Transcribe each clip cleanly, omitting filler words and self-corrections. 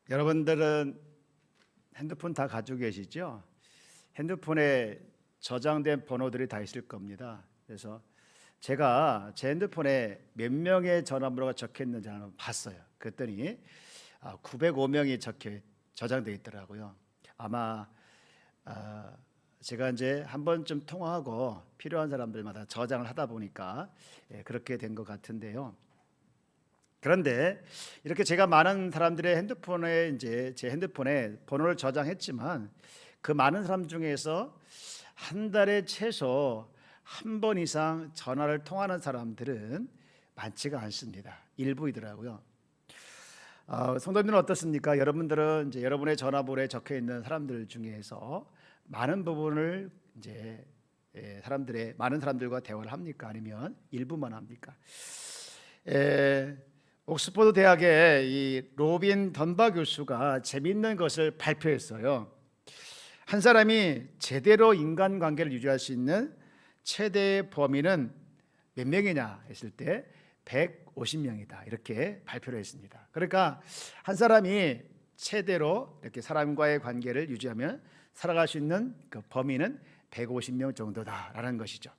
여러분들은 핸드폰 다 가지고 계시죠? 핸드폰에 저장된 번호들이 다 있을 겁니다. 그래서 제가 제 핸드폰에 몇 명의 전화번호가 적혀 있는지 한번 봤어요. 그랬더니 905명이 저장되어 있더라고요. 아마 제가 이제 한 번쯤 통화하고 필요한 사람들마다 저장을 하다 보니까 그렇게 된 것 같은데요. 그런데 이렇게 제가 많은 사람들의 핸드폰에 이제 제 핸드폰에 번호를 저장했지만 그 많은 사람 중에서 한 달에 최소 한 번 이상 전화를 통하는 사람들은 많지가 않습니다. 일부이더라고요. 성도님들은 어떻습니까? 여러분들은 이제 여러분의 전화번호에 적혀 있는 사람들 중에서 많은 부분을 이제 많은 사람들과 대화를 합니까? 아니면 일부만 합니까? 옥스퍼드 대학의 이 로빈 던바 교수가 재미있는 것을 발표했어요. 한 사람이 제대로 인간관계를 유지할 수 있는 최대의 범위는 몇 명이냐 했을 때 150명이다 이렇게 발표를 했습니다. 그러니까 한 사람이 최대로 이렇게 사람과의 관계를 유지하면 살아갈 수 있는 그 범위는 150명 정도다라는 것이죠.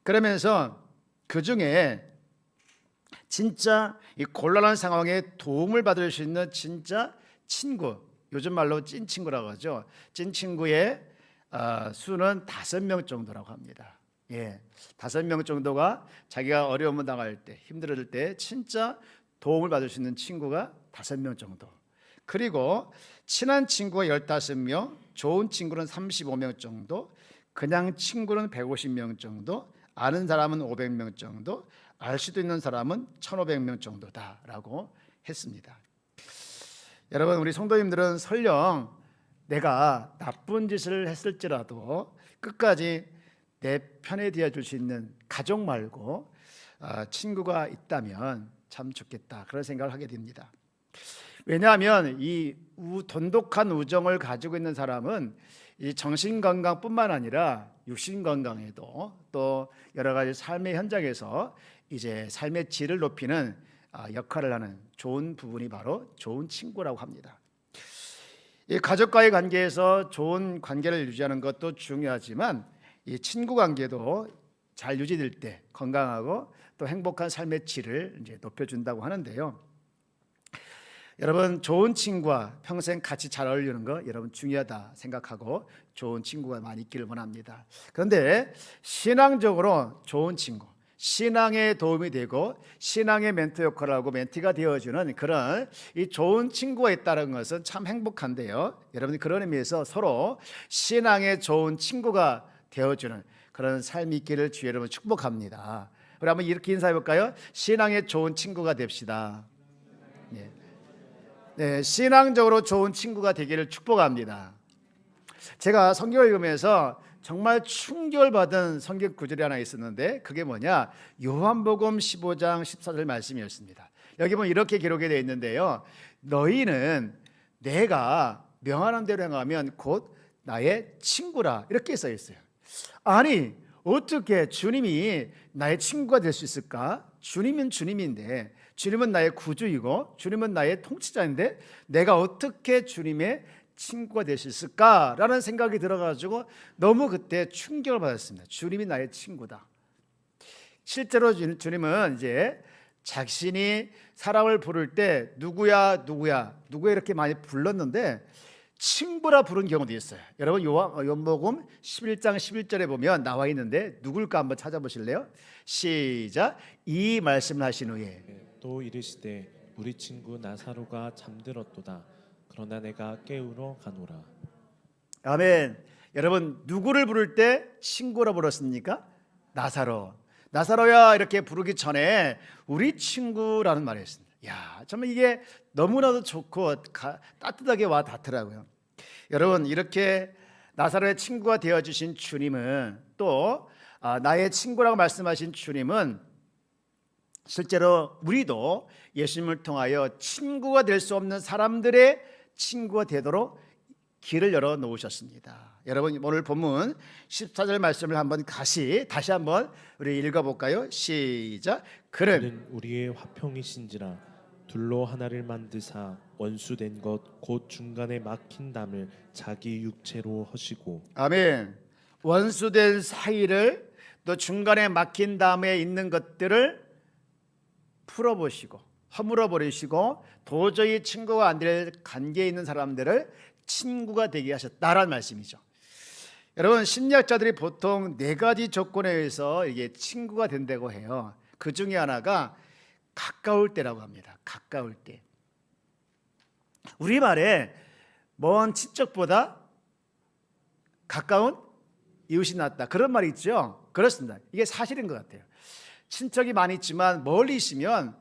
그러면서 그 중에 진짜 이 곤란한 상황에 도움을 받을 수 있는 진짜 친구, 요즘 말로 찐 친구라고 하죠. 찐 친구의 수는 5명 정도라고 합니다. 5명 정도가 자기가 어려움을 당할 때, 힘들어질 때 진짜 도움을 받을 수 있는 친구가 5명 정도. 그리고 친한 친구가 15명, 좋은 친구는 35명 정도, 그냥 친구는 150명 정도, 아는 사람은 500명 정도, 알 수도 있는 사람은 1500명 정도다라고 했습니다. 여러분, 우리 성도님들은 설령 내가 나쁜 짓을 했을지라도 끝까지 내 편에 되어줄 수 있는 가족 말고 친구가 있다면 참 좋겠다, 그런 생각을 하게 됩니다. 왜냐하면 이 돈독한 우정을 가지고 있는 사람은 이 정신 건강뿐만 아니라 육신 건강에도 또 여러 가지 삶의 현장에서 이제 삶의 질을 높이는 역할을 하는 좋은 부분이 바로 좋은 친구라고 합니다. 이 가족과의 관계에서 좋은 관계를 유지하는 것도 중요하지만 이 친구 관계도 잘 유지될 때 건강하고 또 행복한 삶의 질을 이제 높여준다고 하는데요. 여러분, 좋은 친구와 평생 같이 잘 어울리는 거 여러분 중요하다 생각하고 좋은 친구가 많이 있기를 원합니다. 그런데 신앙적으로 좋은 친구, 신앙에 도움이 되고 신앙의 멘토 역할을 하고 멘티가 되어주는 그런 이 좋은 친구가 있다는 것은 참 행복한데요. 여러분이 그런 의미에서 서로 신앙의 좋은 친구가 되어주는 그런 삶이 있기를 주의 여러분 축복합니다. 우리 한번 이렇게 인사해 볼까요? 신앙의 좋은 친구가 됩시다. 네, 신앙적으로 좋은 친구가 되기를 축복합니다. 제가 성경을 읽으면서 정말 충격받은 성경 구절이 하나 있었는데 그게 뭐냐? 요한복음 15장 14절 말씀이었습니다. 여기 보면 이렇게 기록이 되어 있는데요. 너희는 내가 명하는 대로 행하면 곧 나의 친구라, 이렇게 써 있어요. 아니, 어떻게 주님이 나의 친구가 될 수 있을까? 주님은 주님인데, 주님은 나의 구주이고 주님은 나의 통치자인데 내가 어떻게 주님의 친구가 될 수 있을까라는 생각이 들어가지고 너무 그때 충격을 받았습니다. 주님이 나의 친구다. 실제로 주님은 이제 자신이 사람을 부를 때 누구야 이렇게 많이 불렀는데 친구라 부른 경우도 있어요. 여러분, 요한복음 11장 11절에 보면 나와 있는데 누굴까 한번 찾아보실래요? 시작. 이 말씀을 하신 후에 또 이르시되 우리 친구 나사로가 잠들었도다. 그러나 내가 깨우러 가노라. 아멘. 여러분, 누구를 부를 때 친구라 불렀습니까? 나사로. 나사로야 이렇게 부르기 전에 우리 친구라는 말을 했습니다. 야, 정말 이게 너무나도 좋고 따뜻하게 와 닿더라고요. 여러분, 이렇게 나사로의 친구가 되어주신 주님은 또 나의 친구라고 말씀하신 주님은 실제로 우리도 예수님을 통하여 친구가 될 수 없는 사람들의 친구가 되도록 길을 열어 놓으셨습니다. 여러분, 오늘 본문 14절 말씀을 다시 한번 우리 읽어볼까요? 시작. 그는 우리의 화평이신지라 둘로 하나를 만드사 원수된 것 곧 중간에 막힌 담을 자기 육체로 허시고. 아멘. 원수된 사이를 또 중간에 막힌 다음에 있는 것들을 풀어보시고 허물어 버리시고 도저히 친구가 안 될 관계에 있는 사람들을 친구가 되게 하셨다라는 말씀이죠. 여러분, 심리학자들이 보통 네 가지 조건에 의해서 이게 친구가 된다고 해요. 그 중에 하나가 가까울 때라고 합니다. 가까울 때. 우리말에 먼 친척보다 가까운 이웃이 낫다, 그런 말이 있죠. 그렇습니다. 이게 사실인 것 같아요. 친척이 많이 있지만 멀리 있으면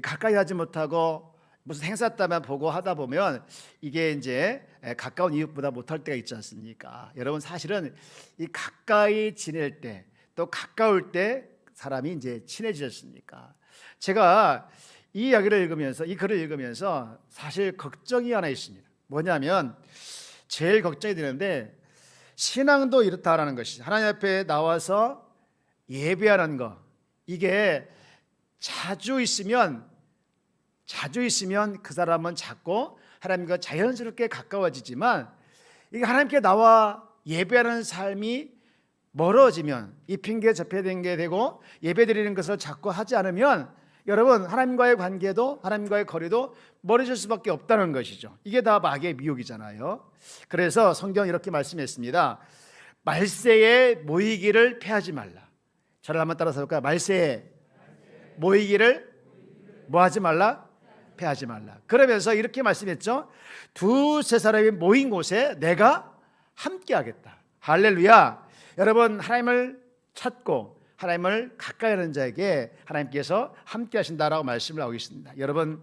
가까이 하지 못하고 무슨 행사 때만 보고 하다 보면 이게 이제 가까운 이웃보다 못할 때가 있지 않습니까? 여러분, 사실은 이 가까이 지낼 때 또 가까울 때 사람이 이제 친해지셨습니까? 제가 이 이야기를 읽으면서, 이 글을 읽으면서 사실 걱정이 하나 있습니다. 뭐냐면 제일 걱정이 되는데, 신앙도 이렇다라는 것이, 하나님 앞에 나와서 예배하는 거, 이게 자주 있으면 그 사람은 자꾸 하나님과 자연스럽게 가까워지지만, 이게 하나님께 나와 예배하는 삶이 멀어지면, 이 핑계 저 핑계 되고 예배드리는 것을 자꾸 하지 않으면 여러분, 하나님과의 관계도, 하나님과의 거리도 멀어질 수밖에 없다는 것이죠. 이게 다 마귀의 미혹이잖아요. 그래서 성경은 이렇게 말씀했습니다. 말세에 모이기를 패하지 말라. 저를 한번 따라서 볼까요? 말세에 모이기를 뭐하지 말라? 패하지 말라. 그러면서 이렇게 말씀했죠. 두세 사람이 모인 곳에 내가 함께 하겠다. 할렐루야. 여러분, 하나님을 찾고 하나님을 가까이 하는 자에게 하나님께서 함께 하신다라고 말씀을 하고 있습니다. 여러분,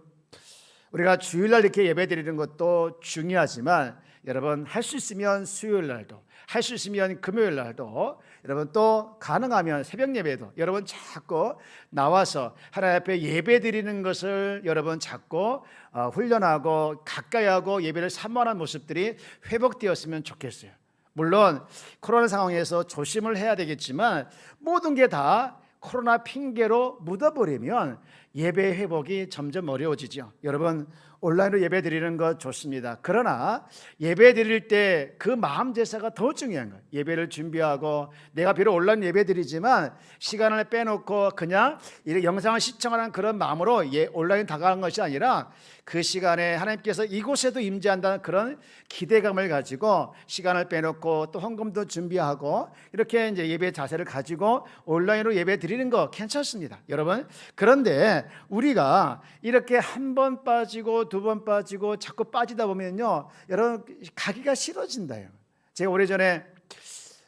우리가 주일날 이렇게 예배드리는 것도 중요하지만, 여러분, 할 수 있으면 수요일날도, 할 수 있으면 금요일날도, 여러분, 또 가능하면 새벽 예배도 여러분 자꾸 나와서 하나님 앞에 예배드리는 것을 여러분 자꾸 훈련하고 가까이 하고 예배를 사모하는 모습들이 회복되었으면 좋겠어요. 물론 코로나 상황에서 조심을 해야 되겠지만, 모든 게 다 코로나 핑계로 묻어버리면 예배 회복이 점점 어려워지죠. 여러분, 온라인으로 예배 드리는 것 좋습니다. 그러나 예배 드릴 때 그 마음 제사가 더 중요한 거예요. 예배를 준비하고, 내가 비록 온라인 예배 드리지만 시간을 빼놓고 그냥 이 영상을 시청하는 그런 마음으로 온라인 다가가는 것이 아니라, 그 시간에 하나님께서 이곳에도 임재한다는 그런 기대감을 가지고 시간을 빼놓고 또 헌금도 준비하고 이렇게 이제 예배 자세를 가지고 온라인으로 예배 드리는 거 괜찮습니다, 여러분. 그런데 우리가 이렇게 한 번 빠지고 두 번 빠지고 자꾸 빠지다 보면요, 여러분, 가기가 싫어진다요. 제가 오래전에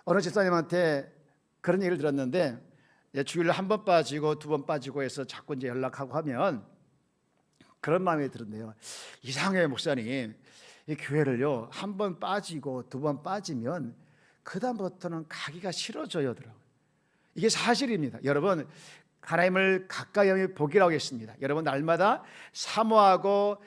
어느 집사님한테 그런 얘기를 들었는데, 주일날 한 번 빠지고 두 번 빠지고 해서 자꾸 이제 연락하고 하면 그런 마음이 들었네요. 이상해요, 목사님. 이 교회를요, 한 번 빠지고 두 번 빠지면 그다음부터는 가기가 싫어져요. 이게 사실입니다. 여러분, 하나님을 가까이 하면 복이라고 했습니다. 여러분, 날마다 사모하고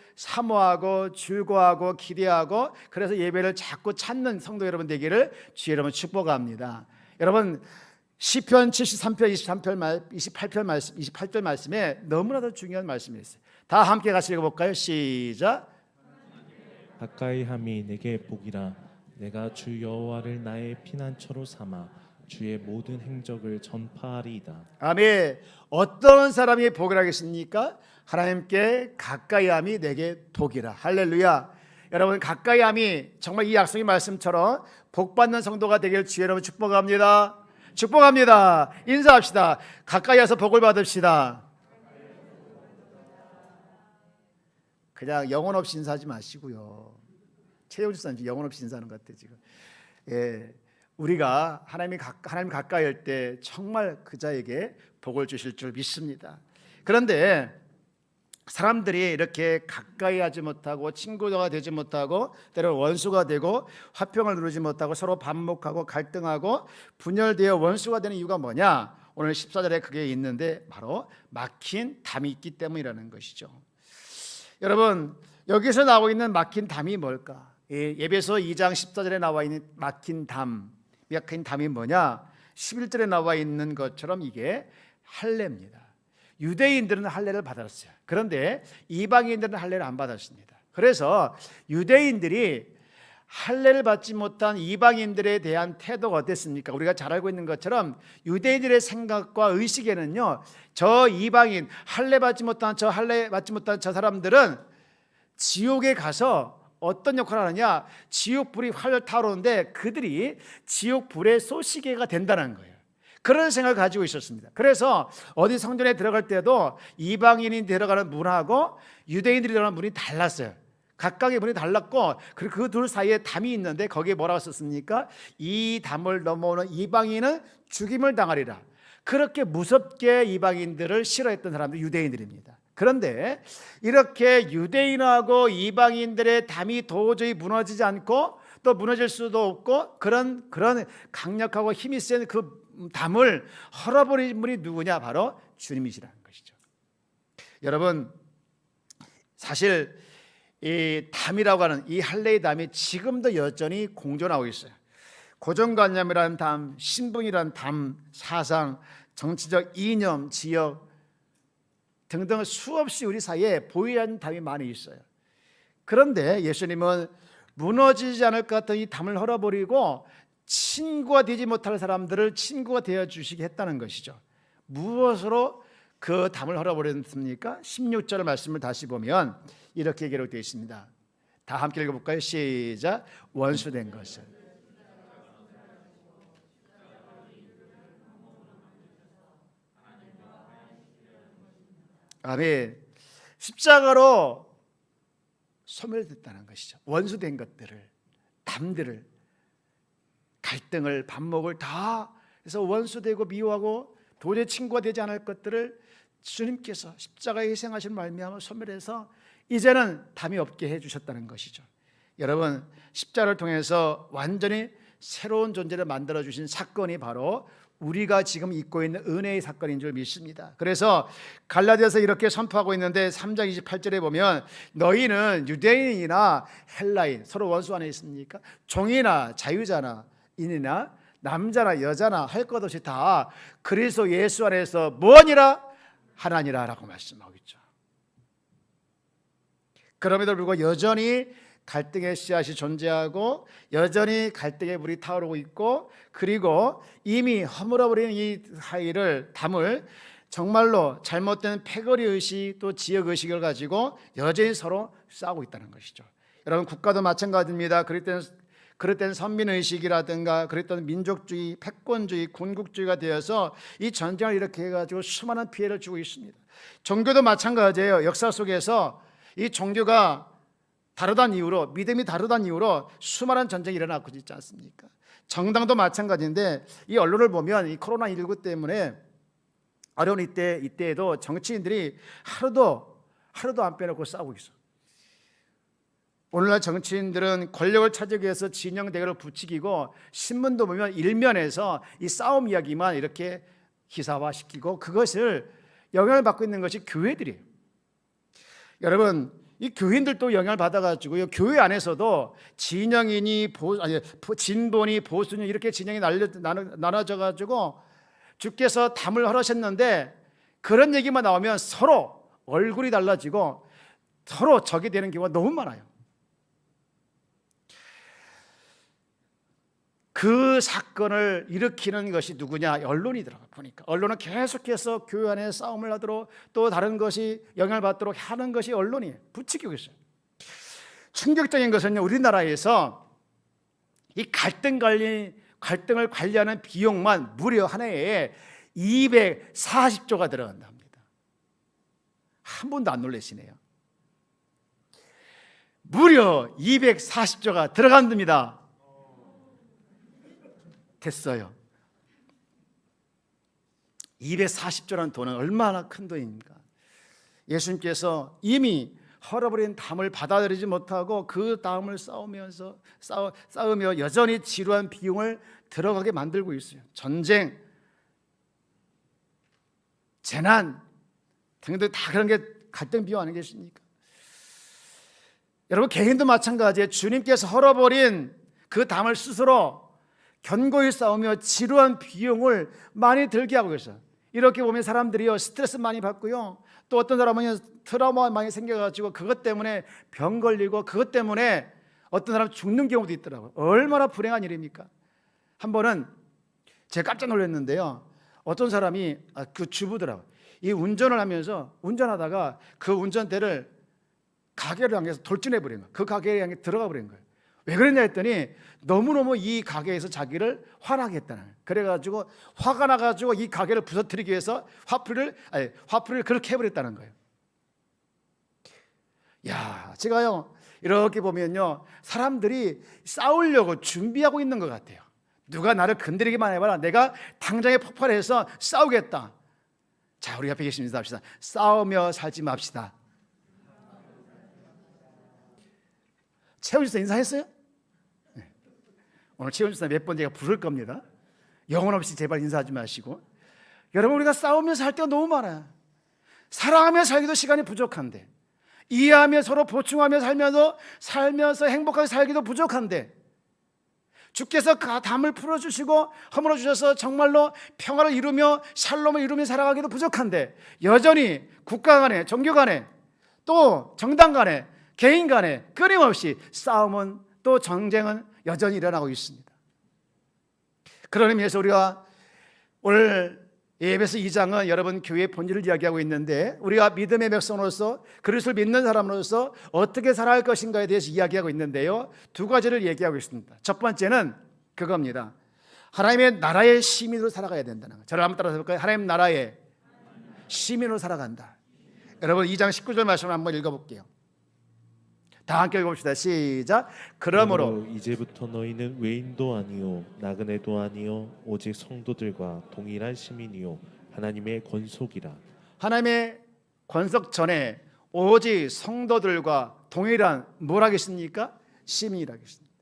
즐거워하고 기대하고, 그래서 예배를 자꾸 찾는 성도 여러분 되기를 주 여러분 축복합니다. 여러분, 시편 73편 28절 말씀에 너무나도 중요한 말씀이 있어요. 다 함께 같이 읽어볼까요? 시작. 가까이 함이 내게 복이라. 내가 주 여호와를 나의 피난처로 삼아 주의 모든 행적을 전파하리이다. 아멘. 어떤 사람이 복을 하겠습니까? 하나님께 가까이함이 내게 복이라. 할렐루야. 여러분, 가까이함이 정말 이 약속의 말씀처럼 복받는 성도가 되길 주 여러분 축복합니다. 축복합니다. 인사합시다. 가까이 와서 복을 받읍시다. 그냥 영혼 없이 인사하지 마시고요. 최영주 선생님 영혼 없이 인사하는 것 같아요 지금. 예, 우리가 하나님 가까이 할 때 정말 그 자에게 복을 주실 줄 믿습니다. 그런데 사람들이 이렇게 가까이 하지 못하고 친구가 되지 못하고 때로는 원수가 되고 화평을 누리지 못하고 서로 반목하고 갈등하고 분열되어 원수가 되는 이유가 뭐냐? 오늘 14절에 그게 있는데 바로 막힌 담이 있기 때문이라는 것이죠. 여러분, 여기서 나오고 있는 막힌 담이 뭘까? 예배서 2장 14절에 나와 있는 막힌 담이 뭐냐? 11절에 나와 있는 것처럼 이게 할례입니다. 유대인들은 할례를 받았어요. 그런데 이방인들은 할례를 안 받았습니다. 그래서 유대인들이 할례를 받지 못한 이방인들에 대한 태도가 어땠습니까? 우리가 잘 알고 있는 것처럼 유대인들의 생각과 의식에는요, 저 이방인 할례 받지 못한 저 사람들은 지옥에 가서 어떤 역할을 하느냐, 지옥불이 활활 타오르는데 그들이 지옥불의 쏘시개가 된다는 거예요. 그런 생각을 가지고 있었습니다. 그래서 어디 성전에 들어갈 때도 이방인이 들어가는 문하고 유대인들이 들어가는 문이 달랐어요. 각각의 문이 달랐고, 그리고 그 둘 사이에 담이 있는데 거기에 뭐라고 썼습니까? 이 담을 넘어오는 이방인은 죽임을 당하리라. 그렇게 무섭게 이방인들을 싫어했던 사람들이 유대인들입니다. 그런데 이렇게 유대인하고 이방인들의 담이 도저히 무너지지 않고 또 무너질 수도 없고 그런 강력하고 힘이 센 그 담을 헐어버린 분이 누구냐? 바로 주님이시라는 것이죠. 여러분, 사실 이 담이라고 하는 이 할례의 담이 지금도 여전히 공존하고 있어요. 고정관념이라는 담, 신분이라는 담, 사상, 정치적 이념, 지역 등등 수없이 우리 사이에 보이는 담이 많이 있어요. 그런데 예수님은 무너지지 않을 것 같은 이 담을 헐어버리고 친구가 되지 못할 사람들을 친구가 되어주시게 했다는 것이죠. 무엇으로 그 담을 헐어버렸습니까? 16절 말씀을 다시 보면 이렇게 기록되어 있습니다. 다 함께 읽어볼까요? 시작. 원수된 것을. 아멘. 십자가로 소멸됐다는 것이죠. 원수된 것들을, 담들을, 갈등을, 반목을 다 해서 원수되고 미워하고 도저히 친구가 되지 않을 것들을 주님께서 십자가에 희생하신 말미암아 소멸해서 이제는 담이 없게 해주셨다는 것이죠. 여러분, 십자가를 통해서 완전히 새로운 존재를 만들어주신 사건이 바로 우리가 지금 잊고 있는 은혜의 사건인 줄 믿습니다. 그래서 갈라디아서 이렇게 선포하고 있는데 3장 28절에 보면 너희는 유대인이나 헬라인 서로 원수 안에 있습니까? 종이나 자유자나 인이나 남자나 여자나 할 것 없이 다 그리스도 예수 안에서 뭐니라 하나니라 라고 말씀하고 있죠. 그럼에도 불구하고 여전히 갈등의 씨앗이 존재하고 여전히 갈등의 불이 타오르고 있고, 그리고 이미 허물어버린 이 사이를 담을 정말로 잘못된 패거리 의식 또 지역 의식을 가지고 여전히 서로 싸우고 있다는 것이죠. 여러분, 국가도 마찬가지입니다. 그랬던 선민의식이라든가 그랬던 민족주의, 패권주의, 군국주의가 되어서 이 전쟁을 이렇게 해가지고 수많은 피해를 주고 있습니다. 종교도 마찬가지예요. 역사 속에서 이 종교가 다르다는 이유로, 믿음이 다르다는 이유로 수많은 전쟁이 일어나고 있지 않습니까? 정당도 마찬가지인데 이 언론을 보면 이 코로나19 때문에 어려운 이때에도 정치인들이 하루도 안 빼놓고 싸우고 있어. 오늘날 정치인들은 권력을 차지하기 위해서 진영 대결을 부추기고, 신문도 보면 일면에서 이 싸움 이야기만 이렇게 기사화시키고, 그것을 영향을 받고 있는 것이 교회들이에요. 여러분, 이 교인들도 영향을 받아가지고요, 교회 안에서도 진영이니 진보니 보수니 이렇게 진영이 나눠져가지고 주께서 담을 헐으셨는데 그런 얘기만 나오면 서로 얼굴이 달라지고 서로 적이 되는 경우가 너무 많아요. 그 사건을 일으키는 것이 누구냐? 언론이더라고요. 보니까 언론은 계속해서 교회 안에 싸움을 하도록 또 다른 것이 영향을 받도록 하는 것이 언론이에요. 부추기고 있어요. 충격적인 것은요, 우리나라에서 이 갈등을 관리하는 비용만 무려 한 해에 240조가 들어간다 합니다. 한 번도 안 놀라시네요. 무려 240조가 들어간답니다. 됐어요. 240조라는 돈은 얼마나 큰 돈입니까? 예수님께서 이미 헐어버린 담을 받아들이지 못하고 그 담을 싸우며 여전히 지루한 비용을 들어가게 만들고 있어요. 전쟁, 재난 등등 다 그런 게 갈등 비용 아니겠습니까? 여러분, 개인도 마찬가지예요. 주님께서 헐어버린 그 담을 스스로 견고히 싸우며 지루한 비용을 많이 들게 하고 있어요. 이렇게 보면 사람들이요 스트레스 많이 받고요, 또 어떤 사람은 트라우마 많이 생겨가지고 그것 때문에 병 걸리고 그것 때문에 어떤 사람 죽는 경우도 있더라고요. 얼마나 불행한 일입니까? 한 번은 제가 깜짝 놀랐는데요, 어떤 사람이 그 주부더라고요. 이 운전을 하면서 운전하다가 그 운전대를 가게를 향해서 돌진해 버린 거예요. 그 가게에 향해 들어가 버린 거예요. 왜 그랬냐 했더니 너무너무 이 가게에서 자기를 화나게 했다는 거예요. 그래가지고 화가 나가지고 이 가게를 부서뜨리기 위해서 화풀이를 그렇게 해버렸다는 거예요. 야, 제가요 이렇게 보면요 사람들이 싸우려고 준비하고 있는 것 같아요. 누가 나를 건드리기만 해봐라, 내가 당장에 폭발해서 싸우겠다. 자, 우리 옆에 계신 인사합시다. 싸우며 살지 맙시다. 최훈 집사 인사했어요? 네. 오늘 최훈 집사 몇 번 제가 부를 겁니다. 영혼 없이 제발 인사하지 마시고. 여러분, 우리가 싸우면서 할 때가 너무 많아요. 사랑하며 살기도 시간이 부족한데, 이해하며 서로 보충하며 살면서 행복하게 살기도 부족한데, 주께서 담을 풀어주시고 허물어 주셔서 정말로 평화를 이루며 샬롬을 이루며 살아가기도 부족한데, 여전히 국가 간에, 종교 간에, 또 정당 간에, 개인 간에 끊임없이 싸움은, 또 전쟁은 여전히 일어나고 있습니다. 그런 의미에서 우리가 오늘 에베소 2장은 여러분 교회의 본질을 이야기하고 있는데, 우리가 믿음의 백성으로서, 그리스도를 믿는 사람으로서 어떻게 살아갈 것인가에 대해서 이야기하고 있는데요, 두 가지를 얘기하고 있습니다. 첫 번째는 그겁니다. 하나님의 나라의 시민으로 살아가야 된다는 거. 저를 한번 따라서 볼까요? 하나님 나라의 시민으로 살아간다. 여러분 2장 19절 말씀을 한번 읽어볼게요. 다 함께 읽어봅시다. 시작. 그러므로 이제부터 너희는 외인도 아니요 나그네도 아니요 오직 성도들과 동일한 시민이요 하나님의 권속이라. 하나님의 권속 전에 오직 성도들과 동일한 뭐라겠습니까? 시민이라겠습니다.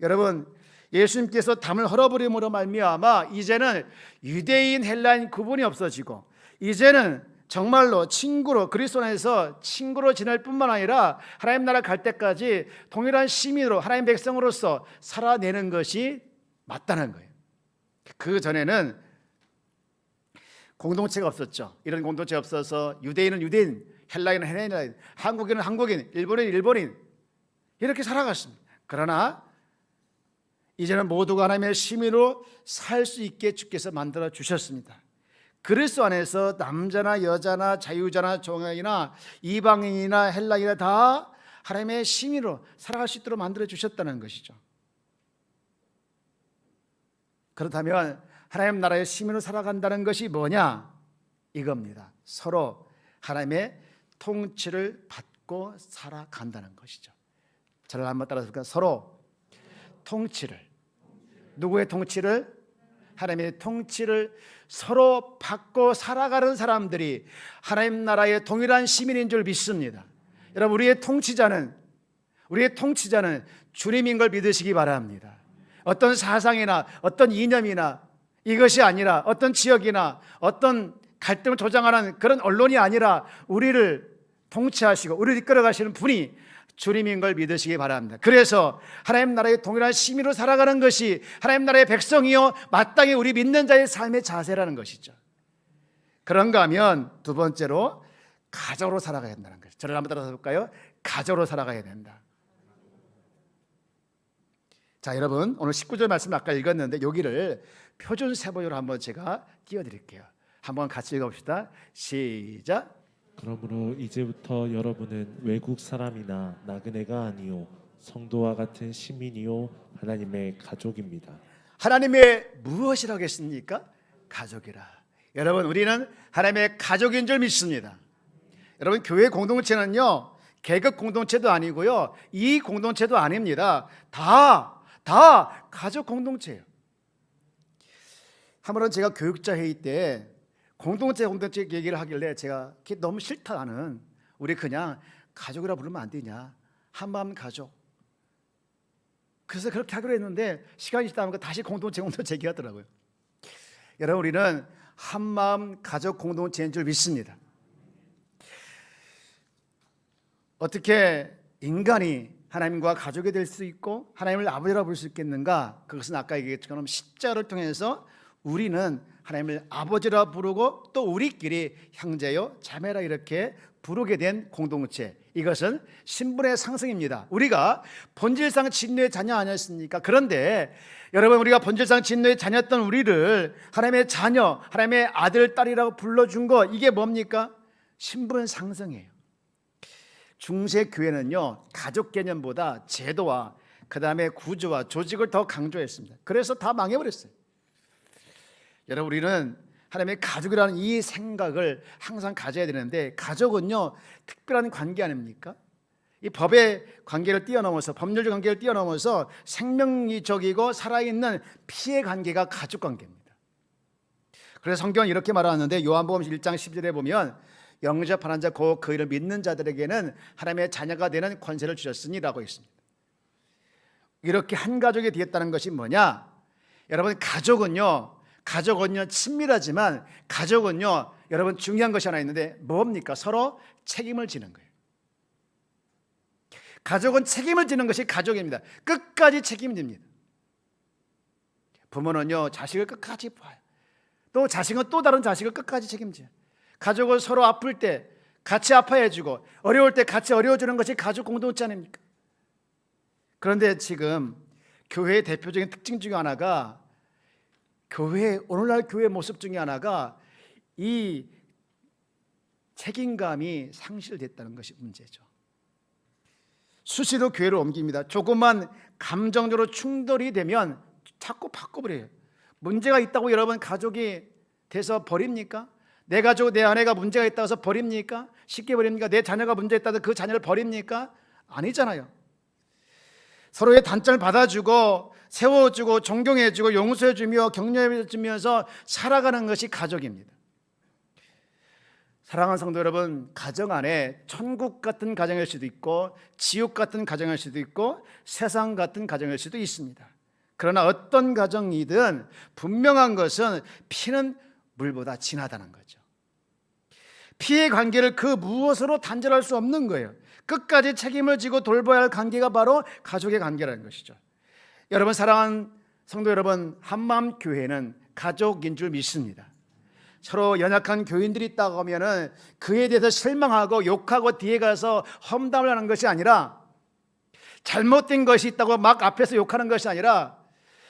여러분, 예수님께서 담을 헐어버림으로 말미암아 이제는 유대인 헬라인 구분이 없어지고, 이제는 정말로 친구로, 그리스도 안에서 친구로 지낼 뿐만 아니라 하나님 나라 갈 때까지 동일한 시민으로, 하나님 백성으로서 살아내는 것이 맞다는 거예요. 그 전에는 공동체가 없었죠. 이런 공동체가 없어서 유대인은 유대인, 헬라인은 헬라인, 한국인은 한국인, 일본인은 일본인, 이렇게 살아갔습니다. 그러나 이제는 모두가 하나님의 시민으로 살 수 있게 주께서 만들어 주셨습니다. 그리스도 안에서 남자나 여자나 자유자나 종양이나 이방인이나 헬라인이나 다 하나님의 시민으로 살아갈 수 있도록 만들어 주셨다는 것이죠. 그렇다면 하나님 나라의 시민으로 살아간다는 것이 뭐냐? 이겁니다. 서로 하나님의 통치를 받고 살아간다는 것이죠. 저를 한번 따라서 볼까요? 서로 통치를, 누구의 통치를? 하나님의 통치를 서로 받고 살아가는 사람들이 하나님 나라의 동일한 시민인 줄 믿습니다. 여러분, 우리의 통치자는 주님인 걸 믿으시기 바랍니다. 어떤 사상이나 어떤 이념이나 이것이 아니라, 어떤 지역이나 어떤 갈등을 조장하는 그런 언론이 아니라 우리를 통치하시고 우리를 이끌어가시는 분이 주님인 걸 믿으시기 바랍니다. 그래서 하나님 나라의 동일한 시민으로 살아가는 것이 하나님 나라의 백성이요 마땅히 우리 믿는 자의 삶의 자세라는 것이죠. 그런가 하면 두 번째로 가족으로 살아가야 된다는 것이죠. 저를 한번 따라서 볼까요? 가족으로 살아가야 된다. 자, 여러분, 오늘 19절 말씀 아까 읽었는데 여기를 표준 세번역으로 한번 제가 띄워드릴게요. 한번 같이 읽어봅시다. 시작. 그러므로 이제부터 여러분은 외국 사람이나 나그네가 아니요 성도와 같은 시민이요 하나님의 가족입니다. 하나님의 무엇이라고 했습니까? 가족이라. 여러분, 우리는 하나님의 가족인 줄 믿습니다. 여러분, 교회 공동체는요 계급 공동체도 아니고요 이익 공동체도 아닙니다. 다 가족 공동체예요. 한 번은 제가 교육자 회의 때 공동체 얘기를 하길래 제가 너무 싫다, 나는 우리 그냥 가족이라 부르면 안 되냐, 한마음 가족. 그래서 그렇게 하기로 했는데 시간이 지나니까 다시 공동체 얘기하더라고요. 여러분, 우리는 한마음 가족 공동체인 줄 믿습니다. 어떻게 인간이 하나님과 가족이 될 수 있고 하나님을 아버지라고 부를 수 있겠는가? 그것은 아까 얘기했던 것처럼 십자가를 통해서 우리는 하나님을 아버지라 부르고 또 우리끼리 형제요 자매라 이렇게 부르게 된 공동체, 이것은 신분의 상승입니다. 우리가 본질상 진노의 자녀 아니었습니까? 그런데 여러분, 우리가 본질상 진노의 자녀였던 우리를 하나님의 자녀, 하나님의 아들, 딸이라고 불러준 거, 이게 뭡니까? 신분 상승이에요. 중세 교회는요, 가족 개념보다 제도와 그 다음에 구조와 조직을 더 강조했습니다. 그래서 다 망해버렸어요. 여러분, 우리는 하나님의 가족이라는 이 생각을 항상 가져야 되는데, 가족은요 특별한 관계 아닙니까? 이 법의 관계를 뛰어넘어서, 법률적 관계를 뛰어넘어서 생명이적이고 살아있는 피의 관계가 가족 관계입니다. 그래서 성경은 이렇게 말하는데, 요한복음 1장 10절에 보면 영접하는 자 곧 그 이를 믿는 자들에게는 하나님의 자녀가 되는 권세를 주셨으니라고 있습니다. 이렇게 한 가족이 되었다는 것이 뭐냐? 여러분, 가족은요 친밀하지만 가족은요 여러분 중요한 것이 하나 있는데, 뭡니까? 서로 책임을 지는 거예요. 가족은 책임을 지는 것이 가족입니다. 끝까지 책임집니다. 부모는요 자식을 끝까지 봐요. 또 자식은 또 다른 자식을 끝까지 책임져요. 가족은 서로 아플 때 같이 아파해주고 어려울 때 같이 어려워주는 것이 가족 공동체 아닙니까? 그런데 지금 교회의 대표적인 특징 중에 하나가, 오늘날 교회의 모습 중에 하나가 이 책임감이 상실됐다는 것이 문제죠. 수시로 교회를 옮깁니다. 조금만 감정적으로 충돌이 되면 자꾸 바꿔버려요. 문제가 있다고 여러분 가족이 돼서 버립니까? 내 가족, 내 아내가 문제가 있다고 해서 버립니까? 쉽게 버립니까? 내 자녀가 문제 있다고 해서 그 자녀를 버립니까? 아니잖아요. 서로의 단점을 받아주고 세워주고 존경해주고 용서해주며 격려해주면서 살아가는 것이 가족입니다. 사랑하는 성도 여러분, 가정 안에 천국 같은 가정일 수도 있고 지옥 같은 가정일 수도 있고 세상 같은 가정일 수도 있습니다. 그러나 어떤 가정이든 분명한 것은 피는 물보다 진하다는 거죠. 피의 관계를 그 무엇으로 단절할 수 없는 거예요. 끝까지 책임을 지고 돌봐야 할 관계가 바로 가족의 관계라는 것이죠. 여러분, 사랑하는 성도 여러분, 한마음교회는 가족인 줄 믿습니다. 서로 연약한 교인들이 있다고 하면 그에 대해서 실망하고 욕하고 뒤에 가서 험담을 하는 것이 아니라, 잘못된 것이 있다고 막 앞에서 욕하는 것이 아니라,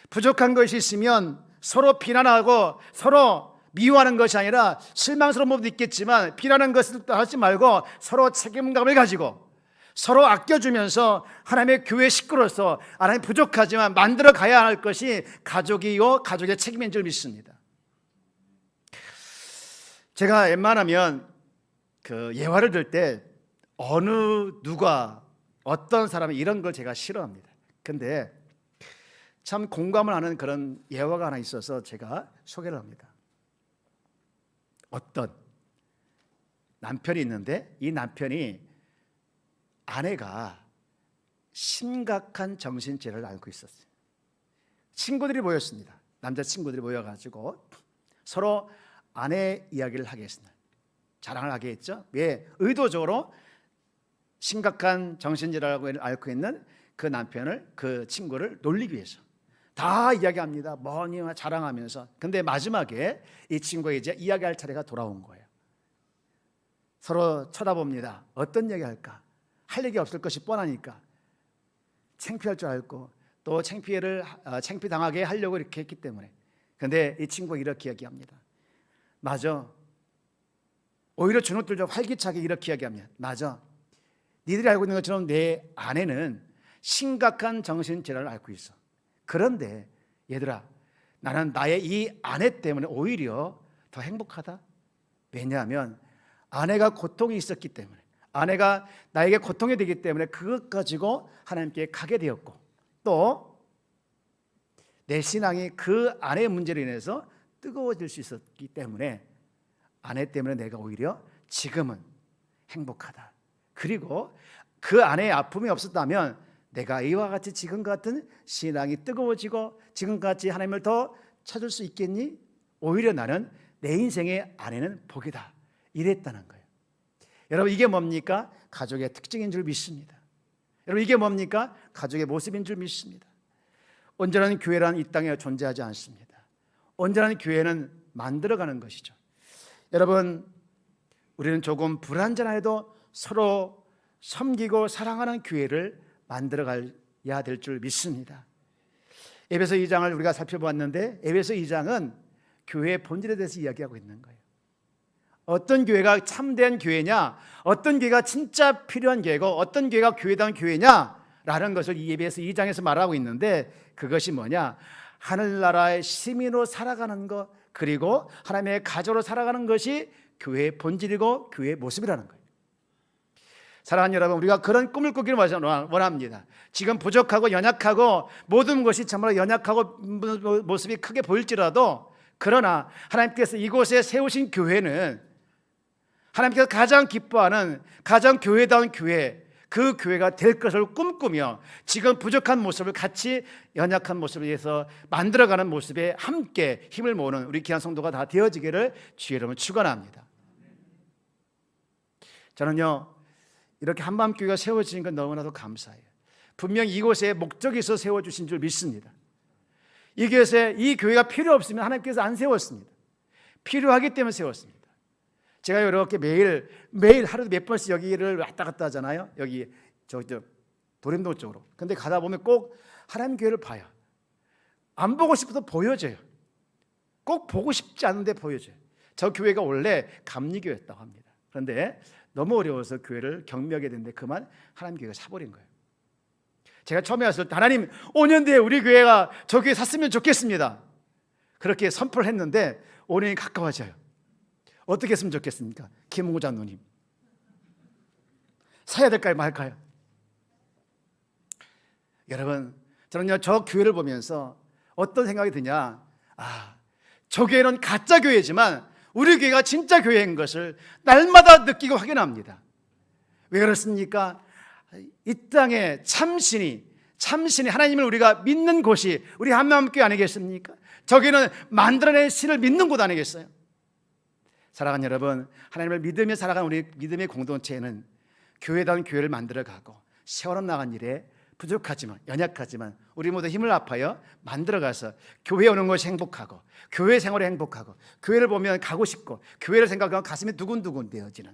부족한 것이 있으면 서로 비난하고 서로 미워하는 것이 아니라, 실망스러운 부분도 있겠지만 비난하는 것을 하지 말고 서로 책임감을 가지고 서로 아껴주면서 하나님의 교회 식구로서 하나님 부족하지만 만들어 가야 할 것이 가족이요 가족의 책임인 줄 믿습니다. 제가 웬만하면 그 예화를 들 때 누가 어떤 사람이 이런 걸 제가 싫어합니다. 근데 참 공감을 하는 그런 예화가 하나 있어서 제가 소개를 합니다. 어떤 남편이 있는데, 이 남편이 아내가 심각한 정신질환을 앓고 있었어요. 친구들이 모였습니다. 남자친구들이 모여가지고 서로 아내 이야기를 하게 했습니다. 자랑을 하게 했죠. 왜? 의도적으로 심각한 정신질환을 앓고 있는 그 남편을, 그 친구를 놀리기 위해서 다 이야기합니다. 뭐니 자랑하면서. 근데 마지막에 이 친구가 이제 이야기할 차례가 돌아온 거예요. 서로 쳐다봅니다. 어떤 얘기 할까? 할 얘기 없을 것이 뻔하니까 창피할 줄 알고 또 창피당하게 하려고 이렇게 했기 때문에. 근데 이 친구가 이렇게 이야기합니다. 맞아. 오히려 주눅들죠. 활기차게 이렇게 이야기합니다. 맞아. 니들이 알고 있는 것처럼 내 아내는 심각한 정신질환을 앓고 있어. 그런데 얘들아, 나는 나의 이 아내 때문에 오히려 더 행복하다. 왜냐하면 아내가 고통이 있었기 때문에, 아내가 나에게 고통이 되기 때문에 그것 가지고 하나님께 가게 되었고, 또 내 신앙이 그 아내의 문제로 인해서 뜨거워질 수 있었기 때문에 아내 때문에 내가 오히려 지금은 행복하다. 그리고 그 아내의 아픔이 없었다면 내가 이와 같이 지금 같은 신앙이 뜨거워지고 지금같이 하나님을 더 찾을 수 있겠니? 오히려 나는 내 인생의 아내는 복이다. 이랬다는 거예요. 여러분, 이게 뭡니까? 가족의 특징인 줄 믿습니다. 여러분, 이게 뭡니까? 가족의 모습인 줄 믿습니다. 온전한 교회란 이 땅에 존재하지 않습니다. 온전한 교회는 만들어가는 것이죠. 여러분, 우리는 조금 불완전해도 서로 섬기고 사랑하는 교회를 만들어가야 될 줄 믿습니다. 에베소 2장을 우리가 살펴보았는데 에베소 2장은 교회의 본질에 대해서 이야기하고 있는 거예요. 어떤 교회가 참된 교회냐, 어떤 교회가 진짜 필요한 교회고 어떤 교회가 교회다운 교회냐라는 것을 이 에베소 2장에서 말하고 있는데, 그것이 뭐냐? 하늘나라의 시민으로 살아가는 것, 그리고 하나님의 가족으로 살아가는 것이 교회의 본질이고 교회의 모습이라는 거예요. 사랑하는 여러분, 우리가 그런 꿈을 꾸기를 원합니다. 지금 부족하고 연약하고 모든 것이 정말 연약하고 모습이 크게 보일지라도, 그러나 하나님께서 이곳에 세우신 교회는 하나님께서 가장 기뻐하는 가장 교회다운 교회, 그 교회가 될 것을 꿈꾸며 지금 부족한 모습을 같이 연약한 모습을 위해서 만들어가는 모습에 함께 힘을 모으는 우리 귀한 성도가 다 되어지기를 주의 이름으로 축원합니다. 저는요, 이렇게 한밤교회가 세워지는 건 너무나도 감사해요. 분명히 이곳에 목적이 있어 세워주신 줄 믿습니다. 이곳에 이 교회가 필요 없으면 하나님께서 안 세웠습니다. 필요하기 때문에 세웠습니다. 제가 이렇게 매일 하루도 몇 번씩 여기를 왔다 갔다 하잖아요. 여기 저 도림동 쪽으로. 근데 가다 보면 꼭 하나님 교회를 봐요. 안 보고 싶어도 보여져요. 꼭 보고 싶지 않은데 보여져요. 저 교회가 원래 감리교였다고 합니다. 그런데 너무 어려워서 교회를 경미하게 됐는데 그만 하나님 교회가 사버린 거예요. 제가 처음에 왔을 때 하나님 5년 뒤에 우리 교회가 저 교회 샀으면 좋겠습니다. 그렇게 선포를 했는데 5년이 가까워져요. 어떻게 했으면 좋겠습니까? 김홍우 장로님 사야 될까요 말까요? 여러분, 저는요 저 교회를 보면서 어떤 생각이 드냐, 저 교회는 가짜 교회지만 우리 교회가 진짜 교회인 것을 날마다 느끼고 확인합니다. 왜 그렇습니까? 이 땅에 참신이 하나님을 우리가 믿는 곳이 우리 한마음교회 아니겠습니까? 저기는 만들어낸 신을 믿는 곳 아니겠어요? 사랑하는 여러분, 하나님을 믿으며 살아가는 우리 믿음의 공동체는 교회다운 교회를 만들어가고 세월호 나간 일에 부족하지만 연약하지만 우리 모두 힘을 합하여 만들어가서 교회에 오는 것이 행복하고 교회 생활이 행복하고 교회를 보면 가고 싶고 교회를 생각하면 가슴이 두근두근 되어지는,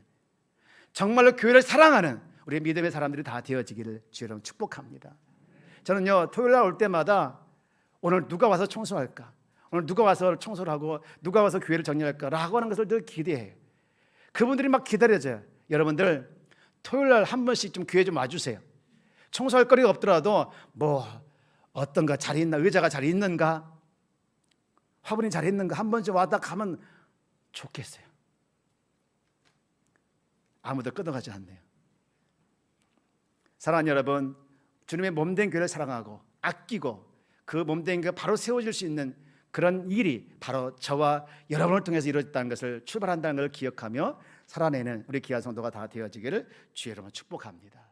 정말로 교회를 사랑하는 우리 믿음의 사람들이 다 되어지기를 주여 여러분 축복합니다. 저는요 토요일 날 올 때마다 오늘 누가 와서 청소할까, 오늘 누가 와서 청소를 하고 누가 와서 교회를 정리할까라고 하는 것을 늘 기대해요. 그분들이 막 기다려져요. 여러분들 토요일 날 한 번씩 좀 교회 좀 와주세요. 청소할 거리가 없더라도 뭐 어떤가 잘 있나, 의자가 잘 있는가, 화분이 잘 있는가 한 번씩 와다 가면 좋겠어요. 아무도 끊어가지 않네요. 사랑하는 여러분, 주님의 몸된 교회를 사랑하고 아끼고 그 몸된 교회가 바로 세워질 수 있는 그런 일이 바로 저와 여러분을 통해서 이루어졌다는 것을, 출발한다는 것을 기억하며 살아내는 우리 귀한 성도가 다 되어지기를 주의 이름으로 축복합니다.